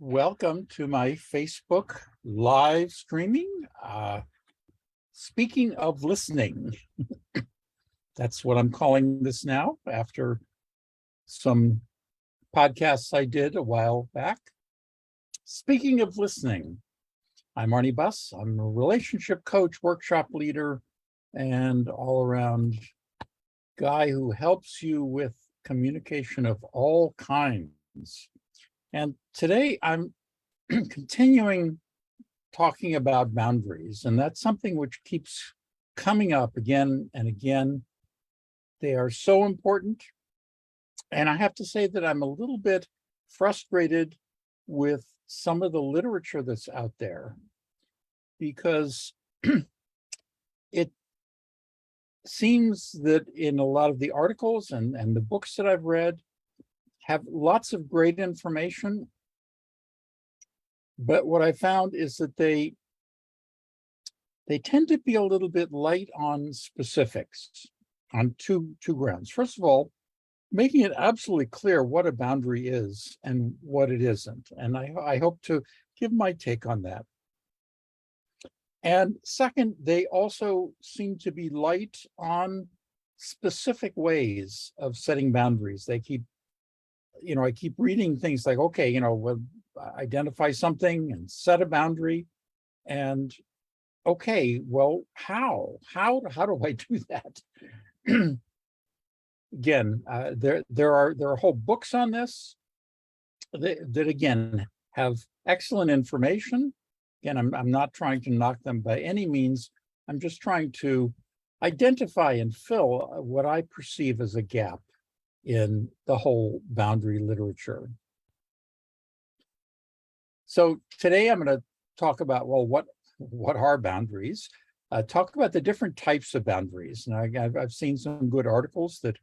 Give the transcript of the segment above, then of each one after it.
Welcome to my Facebook live streaming. Speaking of listening, that's what I'm calling this now after some podcasts I did a while back. Speaking of listening, I'm Arnie Buss. I'm a relationship coach, workshop leader, and all-around guy who helps you with communication of all kinds. And today I'm continuing talking about boundaries, and that's something which keeps coming up again and again. They are so important. And I have to say that I'm a little bit frustrated with some of the literature that's out there because it seems that in a lot of the articles and the books that I've read have lots of great information. But what I found is that they tend to be a little bit light on specifics on two grounds. First of all, making it absolutely clear what a boundary is and what it isn't. And I hope to give my take on that. And second, they also seem to be light on specific ways of setting boundaries. I keep reading things like, okay, we'll identify something and set a boundary. And okay, well, how do I do that? Again, there are whole books on this that again have excellent information. Again, I'm not trying to knock them by any means. I'm just trying to identify and fill what I perceive as a gap in the whole boundary literature. So today I'm going to talk about, well, what are boundaries? Talk about the different types of boundaries. And I've seen some good articles that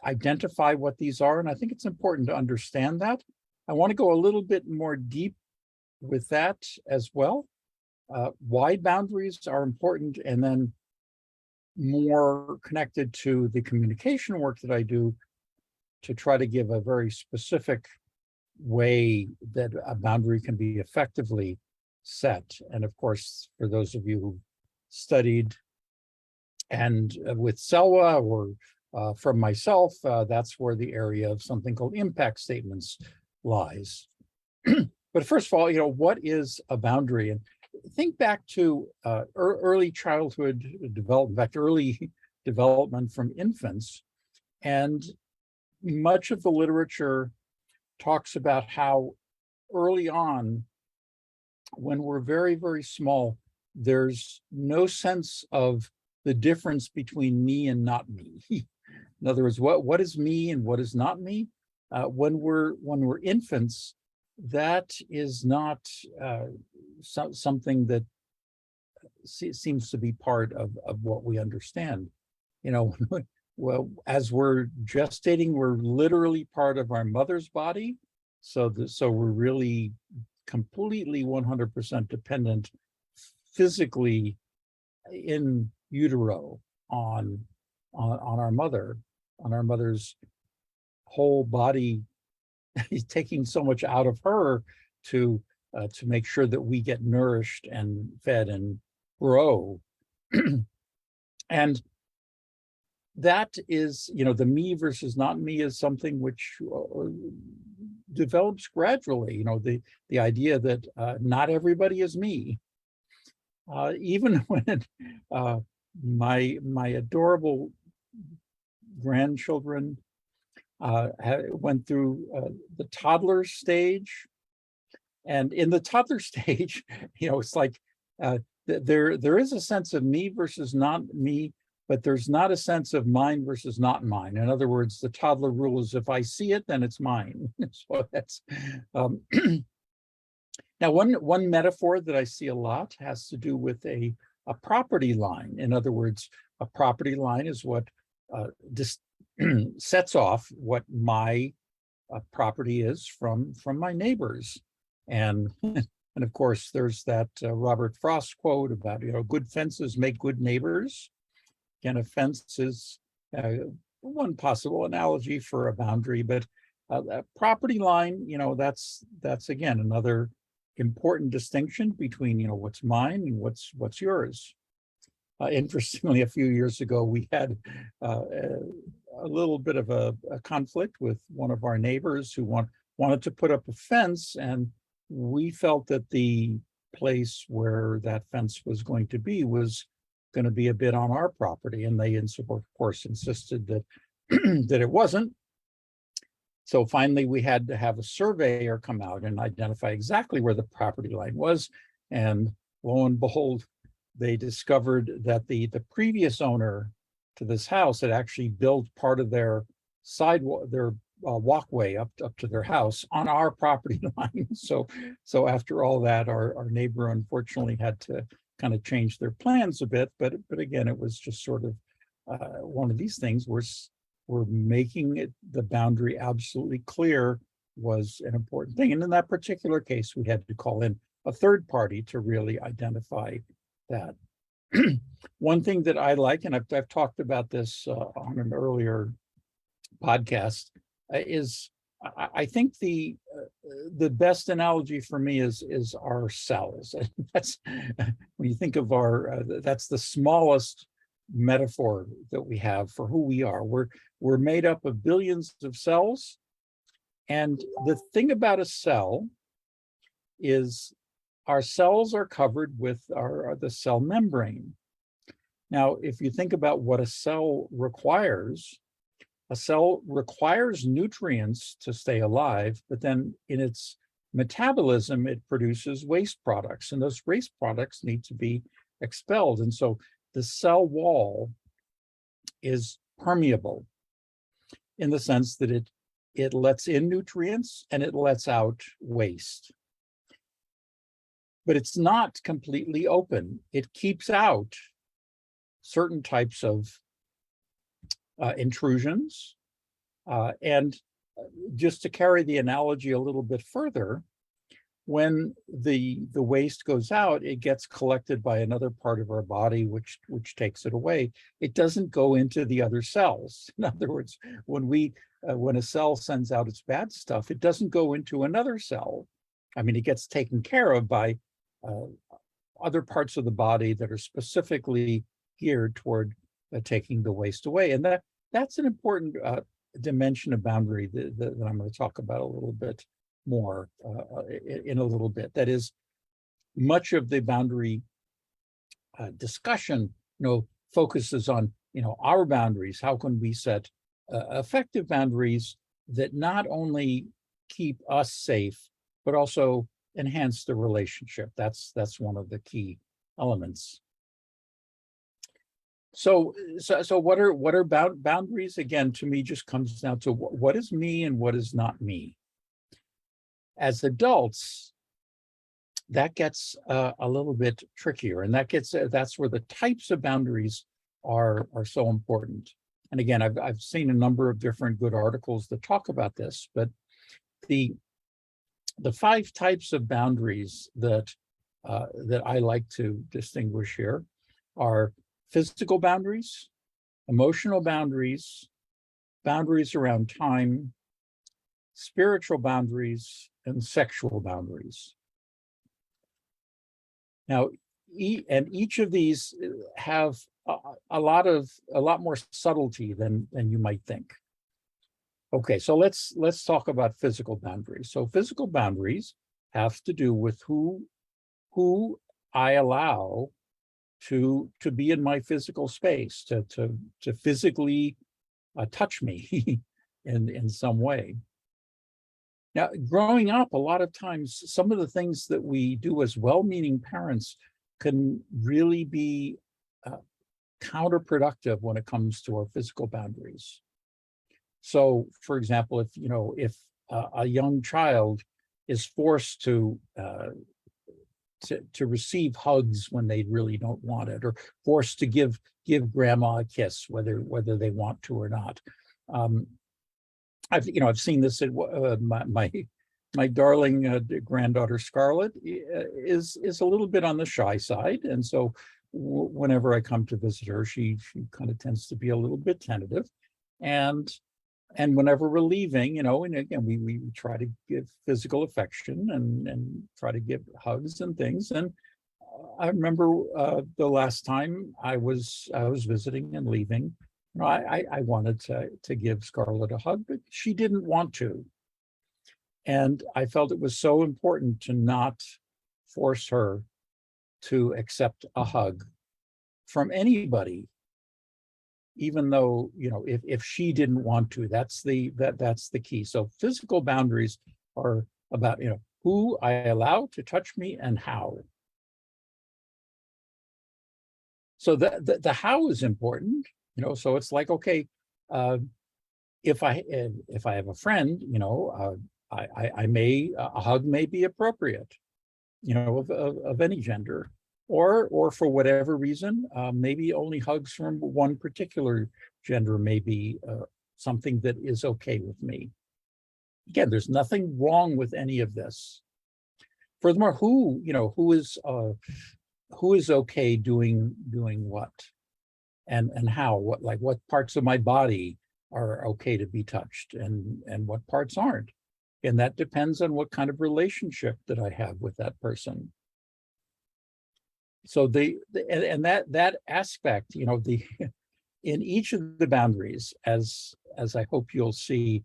identify what these are, and I think it's important to understand that. I want to go a little bit more deep with that as well. Why boundaries are important, and then more connected to the communication work that I do to try to give a very specific way that a boundary can be effectively set. And of course, for those of you who studied and with Selwa or from myself, that's where the area of something called impact statements lies. But first of all, what is a boundary? And think back to early childhood development, in fact, early development from infants. And much of the literature talks about how early on, when we're very, very small, there's no sense of the difference between me and not me. In other words, what is me and what is not me? When we're infants, that is not something that seems to be part of what we understand. Well, as we're gestating, we're literally part of our mother's body. So we're really completely 100% dependent physically in utero on our mother, on our mother's whole body. He's taking so much out of her to make sure that we get nourished and fed and grow. And that is, the me versus not me is something which develops gradually. The idea that not everybody is me. Even when my adorable grandchildren went through the toddler stage, and in the toddler stage, it's like there is a sense of me versus not me, but there's not a sense of mine versus not mine. In other words, the toddler rule is if I see it, then it's mine. So that's now one metaphor that I see a lot has to do with a property line. In other words, a property line is what sets off what my property is from my neighbors. And of course, there's that Robert Frost quote about, good fences make good neighbors. Again, a fence is one possible analogy for a boundary, but That property line, that's again another important distinction between what's mine and what's yours. Interestingly, a few years ago, we had a little bit of a conflict with one of our neighbors who wanted to put up a fence, and we felt that the place where that fence was going to be a bit on our property, and they, of course, insisted that that it wasn't. So finally, we had to have a surveyor come out and identify exactly where the property line was, and lo and behold, they discovered that the previous owner to this house had actually built part of their sidewalk, their walkway up to their house on our property line. So after all that, our neighbor unfortunately had to kind of change their plans a bit. But again, it was just sort of one of these things where we're making it the boundary absolutely clear was an important thing. And in that particular case, we had to call in a third party to really identify that. One thing that I like, and I've talked about this on an earlier podcast, is I think the best analogy for me is our cells. That's when you think of that's the smallest metaphor that we have for who we are. We're made up of billions of cells, and the thing about a cell is our cells are covered with the cell membrane. Now, if you think about what a cell requires nutrients to stay alive, but then in its metabolism, it produces waste products, and those waste products need to be expelled. And so the cell wall is permeable in the sense that it lets in nutrients and it lets out waste. But it's not completely open. It keeps out certain types of intrusions. And just to carry the analogy a little bit further, when the waste goes out, it gets collected by another part of our body, which takes it away. It doesn't go into the other cells. In other words, when a cell sends out its bad stuff, it doesn't go into another cell. I mean, it gets taken care of by other parts of the body that are specifically geared toward taking the waste away. And that's an important dimension of boundary that I'm going to talk about a little bit more in a little bit. That is, much of the boundary discussion, focuses on, our boundaries. How can we set effective boundaries that not only keep us safe, but also enhance the relationship? That's one of the key elements. So what are boundaries? Again, to me, just comes down to what is me and what is not me. As adults, that gets a little bit trickier, and that's where the types of boundaries are so important. And again, I've seen a number of different good articles that talk about this, but the 5 types of boundaries that I like to distinguish here are physical boundaries, emotional boundaries, boundaries around time, spiritual boundaries, and sexual boundaries. Now, each of these have a lot more subtlety than you might think. Okay, so let's talk about physical boundaries. So physical boundaries have to do with who I allow to be in my physical space, to physically touch me in some way. Now, growing up, a lot of times, some of the things that we do as well-meaning parents can really be counterproductive when it comes to our physical boundaries. So, for example, if a young child is forced to receive hugs when they really don't want it, or forced to give grandma a kiss, whether they want to or not. I've seen this at my darling granddaughter Scarlett is a little bit on the shy side, and so whenever I come to visit her, she kind of tends to be a little bit tentative, and And whenever we're leaving, and again, we try to give physical affection and try to give hugs and things. And I remember the last time I was visiting and leaving, I wanted to give Scarlett a hug, but she didn't want to. And I felt it was so important to not force her to accept a hug from anybody, even though, if she didn't want to. That's the key. So physical boundaries are about, who I allow to touch me and how. So the how is important, so it's like, okay, if I have a friend, a hug may be appropriate, of any gender, or for whatever reason, maybe only hugs from one particular gender may be something that is okay with me. Again, there's nothing wrong with any of this. Furthermore, who is okay doing what, and how, what parts of my body are okay to be touched, and what parts aren't. And that depends on what kind of relationship that I have with that person. So that aspect, in each of the boundaries, as I hope you'll see,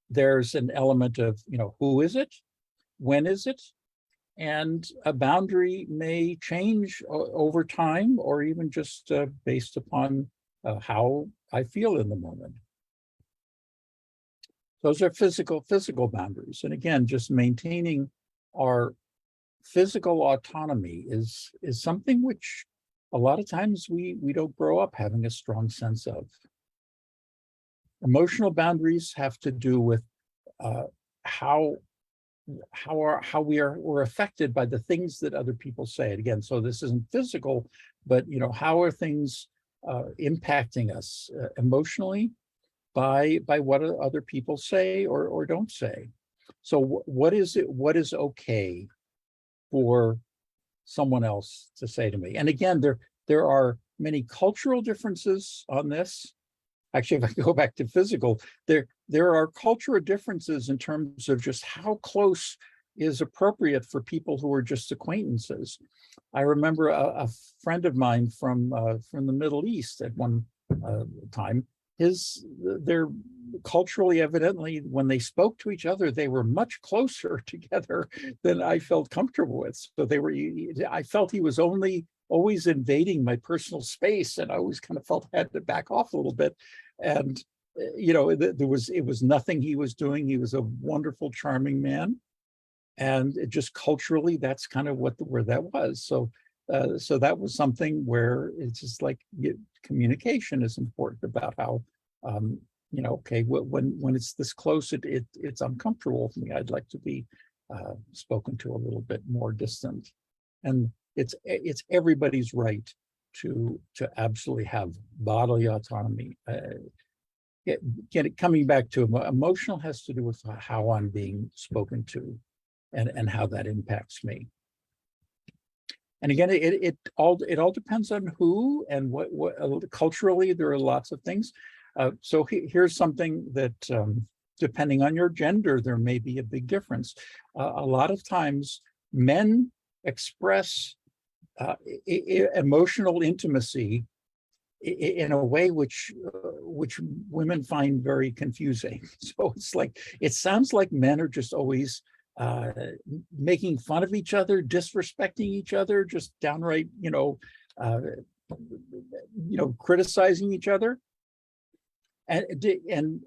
there's an element of, who is it, when is it, and a boundary may change over time, or even just based upon how I feel in the moment. Those are physical boundaries. And again, just maintaining our physical autonomy is something which a lot of times we don't grow up having a strong sense of. Emotional boundaries have to do with how we're affected by the things that other people say. And again, so this isn't physical, but how are things impacting us emotionally by what other people say or don't say. So what is okay for someone else to say to me? And again, there are many cultural differences on this. Actually, if I go back to physical, there are cultural differences in terms of just how close is appropriate for people who are just acquaintances. I remember a friend of mine from the Middle East at one time. They're culturally, evidently, when they spoke to each other, they were much closer together than I felt comfortable with. So I felt he was always invading my personal space, and I always kind of felt I had to back off a little bit. And it was nothing he was doing. He was a wonderful, charming man, and it just culturally, that's kind of where that was. So that was something where it's just like communication is important about how, okay, when it's this close, it's uncomfortable for me. I'd like to be spoken to a little bit more distant, and it's everybody's right to absolutely have bodily autonomy. Coming back to emotional has to do with how I'm being spoken to, and how that impacts me. And again, it all depends on who and what culturally. There are lots of things. So here's something that, depending on your gender, there may be a big difference. A lot of times, men express emotional intimacy in a way which women find very confusing. So it sounds like men are just always making fun of each other, disrespecting each other, just downright, criticizing each other. And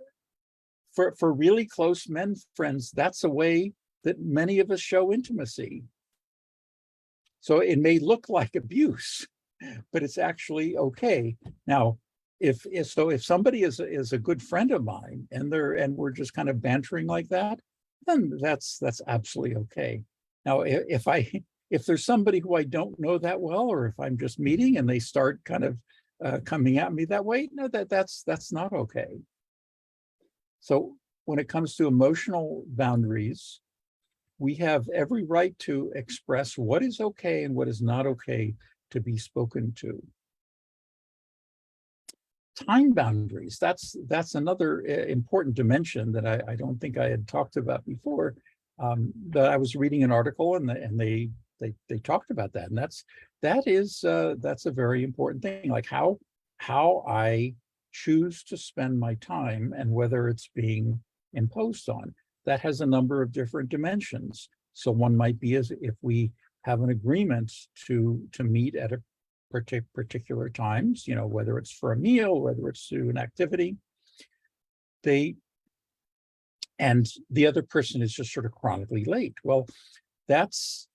for really close men friends, that's a way that many of us show intimacy. So it may look like abuse, but it's actually okay. Now, if somebody is a good friend of mine, and we're just kind of bantering like that, then that's absolutely okay. Now, if there's somebody who I don't know that well, or if I'm just meeting and they start kind of coming at me that way, no, that's not okay. So when it comes to emotional boundaries, we have every right to express what is okay and what is not okay to be spoken to. Time boundaries, that's another important dimension that I don't think I had talked about before. But I was reading an article and they talked about that, and that's a very important thing, like how I choose to spend my time and whether it's being imposed on. That has a number of different dimensions. So one might be as if we have an agreement to meet at a particular times, whether it's for a meal, whether it's to an activity, and the other person is just sort of chronically late. Well, that's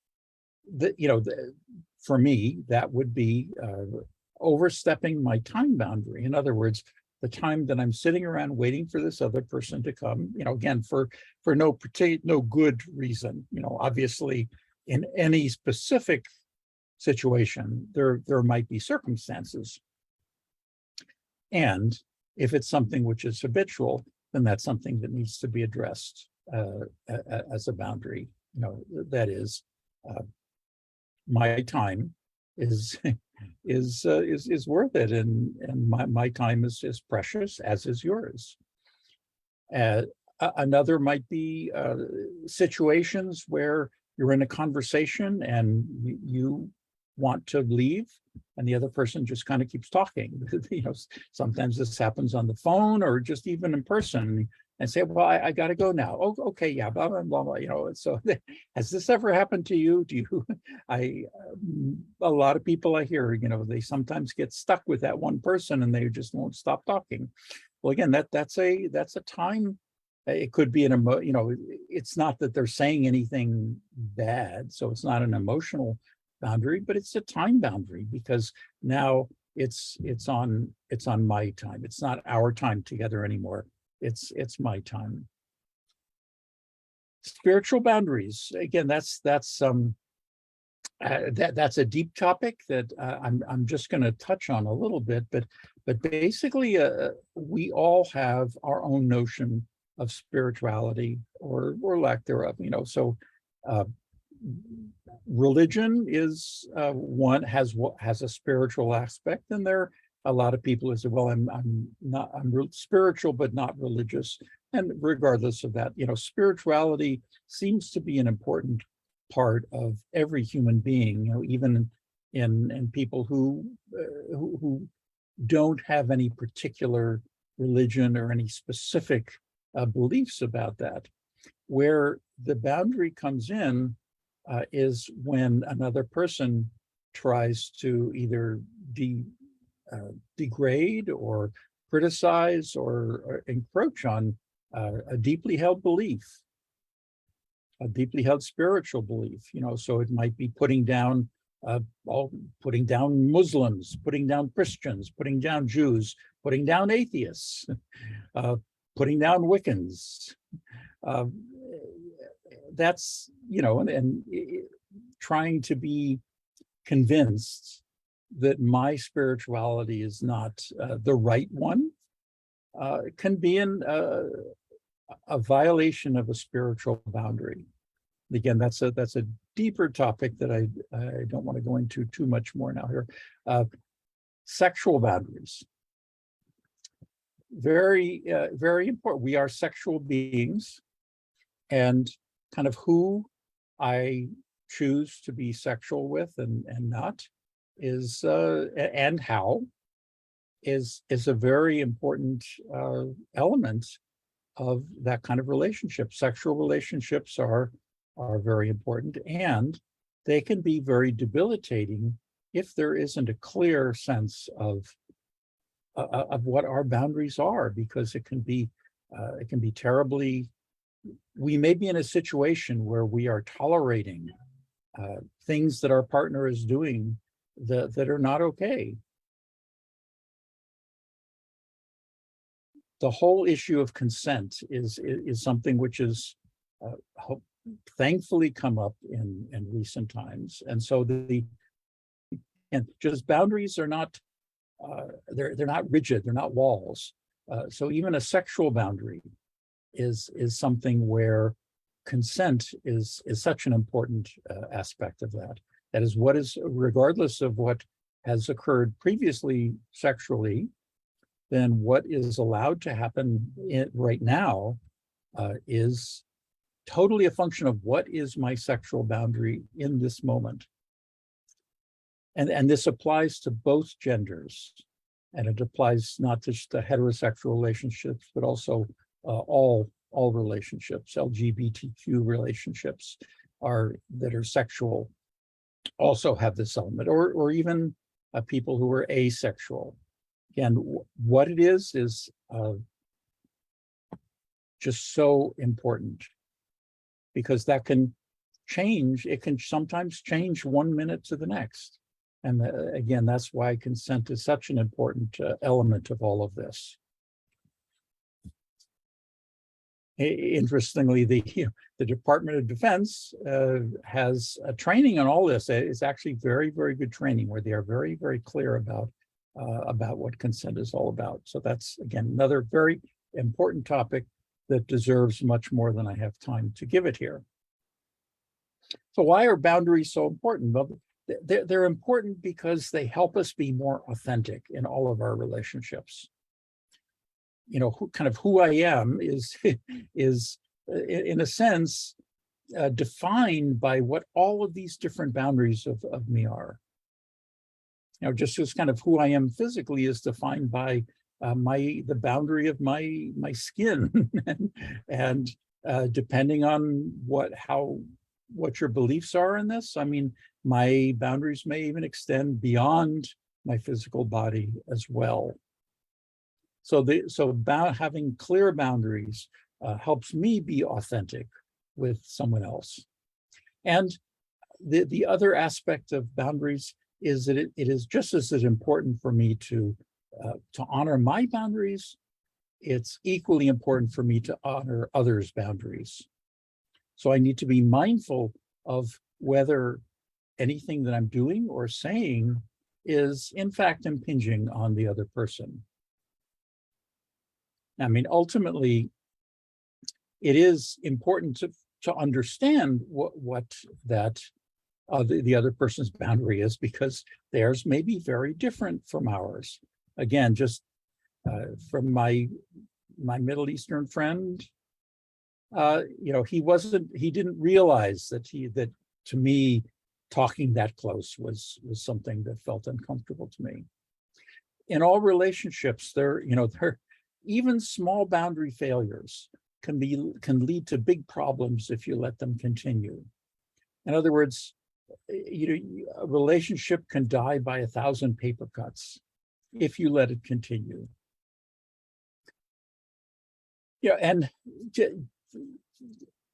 for me, that would be overstepping my time boundary. In other words, the time that I'm sitting around waiting for this other person to come, again, for no good reason. Obviously, in any specific situation, there might be circumstances. And if it's something which is habitual, then that's something that needs to be addressed as a boundary. That is, my time is worth it, and my time is precious, as is yours. Another might be situations where you're in a conversation and you want to leave and the other person just kind of keeps talking. Sometimes this happens on the phone or just even in person, and say, well, I got to go now. Oh, okay, yeah, blah, blah, blah, blah. So has this ever happened to you? A lot of people I hear, they sometimes get stuck with that one person and they just won't stop talking. Well, again, that's a time. It could be it's not that they're saying anything bad, so it's not an emotional boundary, but it's a time boundary, because now it's on my time. It's not our time together anymore. It's my time. Spiritual boundaries, again, that's a deep topic that I'm just going to touch on a little bit, but basically we all have our own notion of spirituality or lack thereof. So religion is has a spiritual aspect, and there are a lot of people who say, well, I'm spiritual but not religious. And regardless of that, spirituality seems to be an important part of every human being, even in people who don't have any particular religion or any specific beliefs about that. Where the boundary comes in is when another person tries to either degrade or criticize or encroach on a deeply held belief, a deeply held spiritual belief. So it might be putting down Muslims, putting down Christians, putting down Jews, putting down atheists, putting down Wiccans. That's, and trying to be convinced that my spirituality is not the right one can be a violation of a spiritual boundary. Again, that's a deeper topic that I don't want to go into too much more now here. Sexual boundaries. Very, very important. We are sexual beings, and kind of who I choose to be sexual with and not is and how is a very important element of that kind of relationship. Sexual relationships are very important, and they can be very debilitating if there isn't a clear sense of what our boundaries are, because it can be terribly. We may be in a situation where we are tolerating things that our partner is doing that are not okay. The whole issue of consent is something which is thankfully come up in recent times, and so just boundaries are not they're not rigid, they're not walls. So even a sexual boundary is something where consent is such an important aspect of that. That is, what is, regardless of what has occurred previously sexually, then what is allowed to happen right now is totally a function of what is my sexual boundary in this moment. And this applies to both genders. And it applies not just to heterosexual relationships, but also all relationships. LGBTQ relationships that are sexual also have this element, or even people who are asexual. Again, what it is just so important, because that can change. It can sometimes change 1 minute to the next. And again, that's why consent is such an important element of all of this. Interestingly, the Department of Defense has a training on all this. It's actually very, very good training where they are very, very clear about what consent is all about. So that's, again, another very important topic that deserves much more than I have time to give it here. So why are boundaries so important? Well, they're important because they help us be more authentic in all of our relationships. You know, who I am is in a sense defined by what all of these different boundaries of me are. You know, just as kind of who I am physically is defined by the boundary of my skin, and depending on what your beliefs are in this. I mean, my boundaries may even extend beyond my physical body as well. So having clear boundaries helps me be authentic with someone else. And the other aspect of boundaries is that it is just as important for me to honor my boundaries. It's equally important for me to honor others' boundaries. So I need to be mindful of whether anything that I'm doing or saying is in fact impinging on the other person. I mean, ultimately, it is important to understand what the other person's boundary is, because theirs may be very different from ours. Again, just from my Middle Eastern friend, you know, he didn't realize that to me, talking that close was something that felt uncomfortable to me. In all relationships, even small boundary failures can lead to big problems if you let them continue. In other words, a relationship can die by 1,000 paper cuts if you let it continue. Yeah, and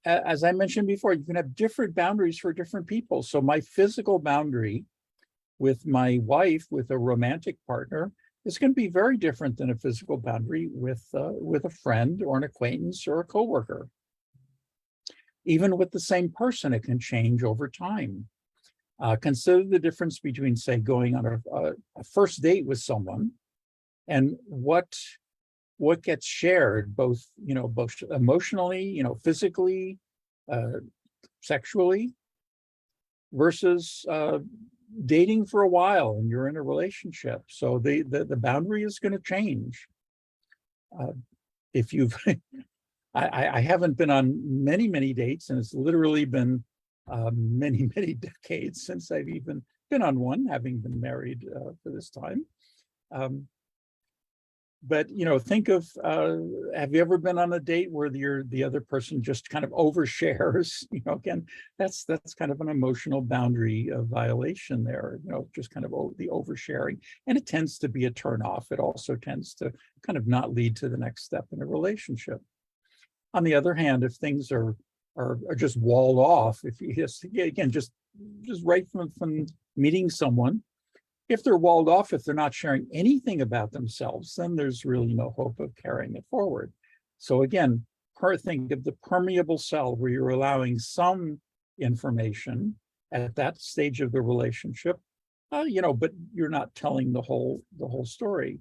as I mentioned before, you can have different boundaries for different people. So my physical boundary with my wife, with a romantic partner, is going to be very different than a physical boundary with a friend or an acquaintance or a coworker. Even with the same person, it can change over time. Consider the difference between, say, going on a first date with someone and what gets shared, both emotionally, physically, sexually, versus dating for a while and you're in a relationship. So the boundary is going to change. If you've, I haven't been on many dates, and it's literally been many decades since I've even been on one, having been married for this time. But think of, have you ever been on a date where the other person just kind of overshares? Again, that's kind of an emotional boundary violation there. Just kind of the oversharing, and it tends to be a turnoff. It also tends to kind of not lead to the next step in a relationship. On the other hand, if things are just walled off, if you just right from meeting someone. If they're walled off, if they're not sharing anything about themselves, then there's really no hope of carrying it forward. So again, think of the permeable cell where you're allowing some information at that stage of the relationship, but you're not telling the whole story.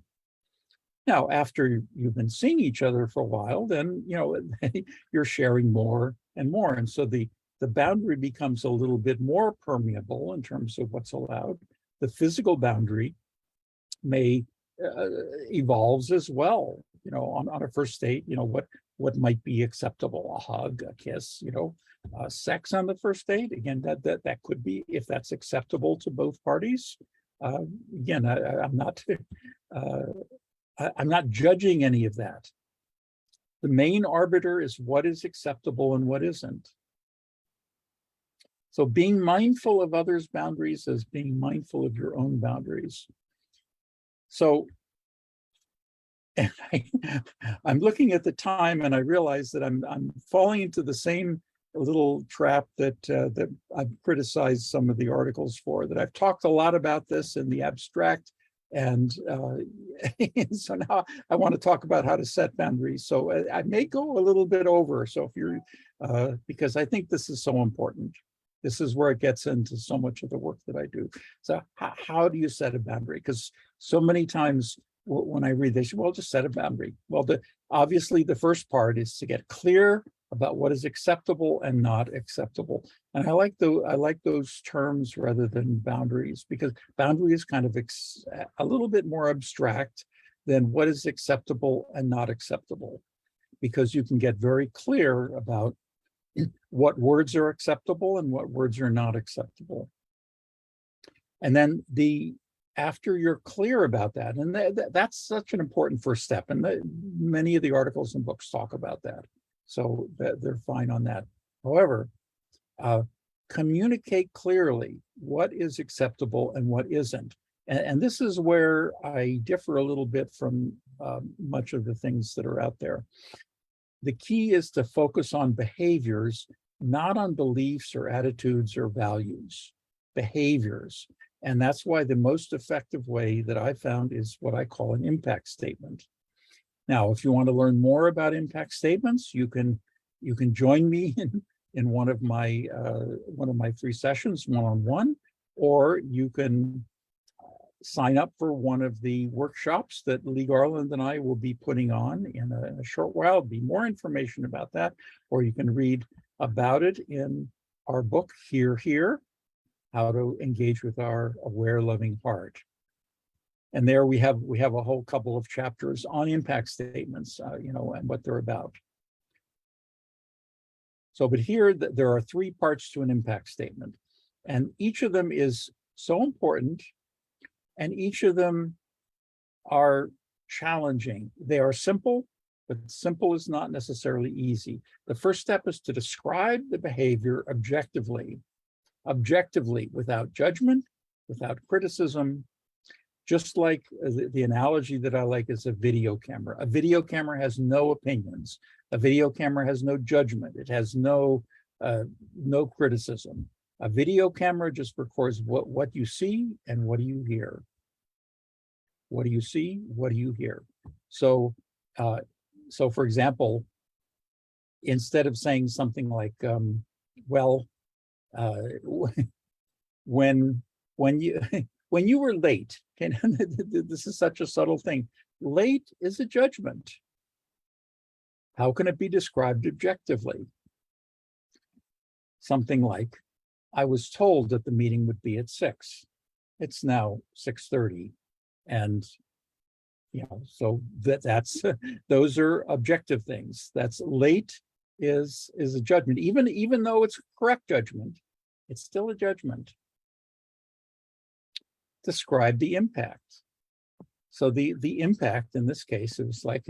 Now, after you've been seeing each other for a while, then you're sharing more and more, and so the boundary becomes a little bit more permeable in terms of what's allowed. The physical boundary may evolves as well. On a first date, what might be acceptable, a hug, a kiss, sex on the first date. Again, that could be, if that's acceptable to both parties. Again, I'm not I'm not judging any of that. The main arbiter is what is acceptable and what isn't. So being mindful of others' boundaries is being mindful of your own boundaries. So I'm looking at the time and I realize that I'm falling into the same little trap that I've criticized some of the articles for, that I've talked a lot about this in the abstract. And so now I want to talk about how to set boundaries. So I may go a little bit over. So if you're, because I think this is so important. This is where it gets into so much of the work that I do. So how do you set a boundary? Because so many times when I read this, well, just set a boundary. Well, obviously the first part is to get clear about what is acceptable and not acceptable. And I like those terms rather than boundaries, because boundary is kind of a little bit more abstract than what is acceptable and not acceptable, because you can get very clear about what words are acceptable and what words are not acceptable. And then after you're clear about that, and that's such an important first step, and many of the articles and books talk about that. So they're fine on that. However, communicate clearly what is acceptable and what isn't. And this is where I differ a little bit from much of the things that are out there. The key is to focus on behaviors, not on beliefs or attitudes or values, behaviors. And that's why the most effective way that I found is what I call an impact statement. Now, if you want to learn more about impact statements, you can join me in one of my free sessions, one-on-one, or you can sign up for one of the workshops that Lee Garland and I will be putting on in a short while. There'll be more information about that, or you can read about it in our book, Here, How to Engage with Our Aware, Loving Heart. And there we have a whole couple of chapters on impact statements, and what they're about. So, but here there are 3 parts to an impact statement, and each of them is so important, and each of them are challenging. They are simple, but simple is not necessarily easy. The first step is to describe the behavior objectively, without judgment, without criticism. Just like the analogy that I like is a video camera. A video camera has no opinions. A video camera has no judgment. It has no criticism. A video camera just records what you see and what do you hear. What do you see? What do you hear? So, for example, instead of saying something like, when you were late, this is such a subtle thing. Late is a judgment. How can it be described objectively? Something like, I was told that the meeting would be at 6. It's now 6:30. And, so that's those are objective things. That's late is a judgment. Even though it's a correct judgment, it's still a judgment. Describe the impact. So the impact in this case, it was like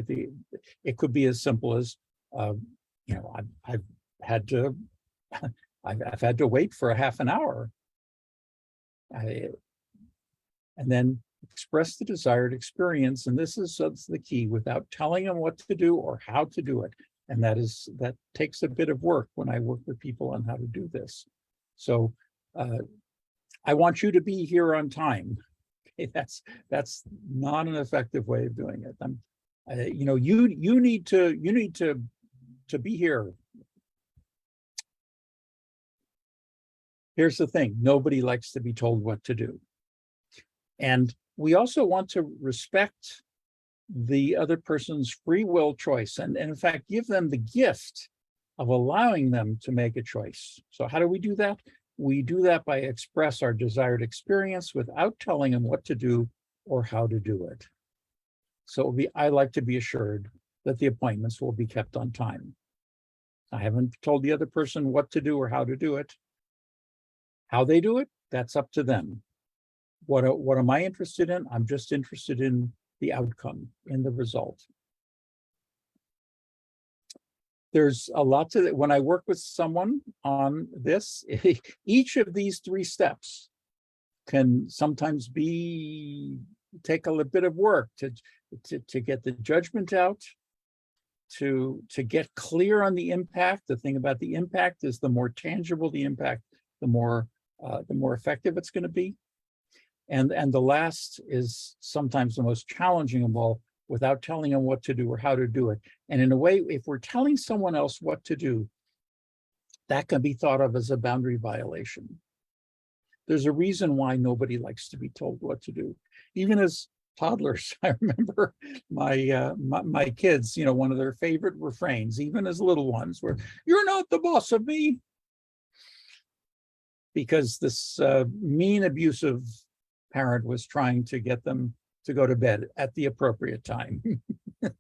it could be as simple as I've had to wait for a half an hour, and then express the desired experience. And that's the key, without telling them what to do or how to do it. And that takes a bit of work when I work with people on how to do this. So I want you to be here on time. Okay, that's not an effective way of doing it. You need to be here. Here's the thing: nobody likes to be told what to do, and we also want to respect the other person's free will choice, and in fact give them the gift of allowing them to make a choice. So how do we do that? We do that by express our desired experience without telling them what to do or how to do it. So I like to be assured that the appointments will be kept on time. I haven't told the other person what to do or how to do it. How they do it, that's up to them. What am I interested in? I'm just interested in the outcome, in the result. There's a lot to that. When I work with someone on this, each of these 3 steps can sometimes take a little bit of work to get the judgment out, to get clear on the impact. The thing about the impact is the more tangible the impact, the more effective it's going to be. And the last is sometimes the most challenging of all, without telling them what to do or how to do it. And in a way, if we're telling someone else what to do, that can be thought of as a boundary violation. There's a reason why nobody likes to be told what to do. Even as toddlers, I remember my kids, one of their favorite refrains, even as little ones, were, "You're not the boss of me." Because this mean, abusive parent was trying to get them to go to bed at the appropriate time.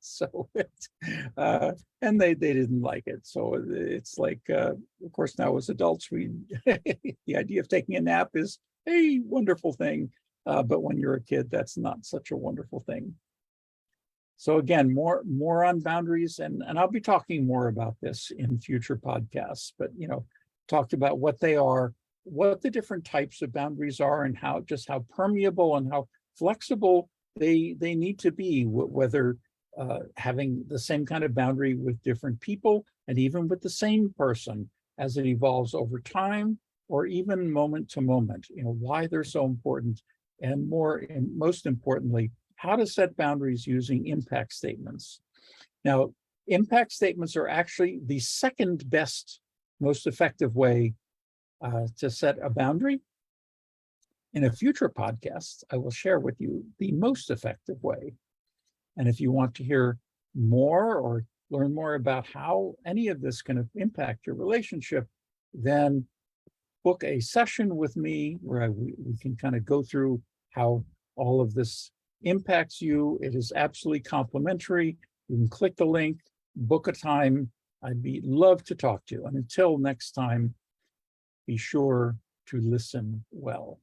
So, and they didn't like it. So it's like, of course, now as adults, the idea of taking a nap is a wonderful thing. But when you're a kid, that's not such a wonderful thing. So again, more on boundaries, and I'll be talking more about this in future podcasts, but, talked about what they are, what the different types of boundaries are, and how permeable and how flexible they need to be, whether having the same kind of boundary with different people, and even with the same person as it evolves over time, or even moment to moment, why they're so important, and most importantly, how to set boundaries using impact statements. Now, impact statements are actually the second best, most effective way to set a boundary. In a future podcast, I will share with you the most effective way. And if you want to hear more or learn more about how any of this can impact your relationship, then book a session with me where we can kind of go through how all of this impacts you. It is absolutely complimentary. You can click the link, book a time. I'd love to talk to you. And until next time, be sure to listen well.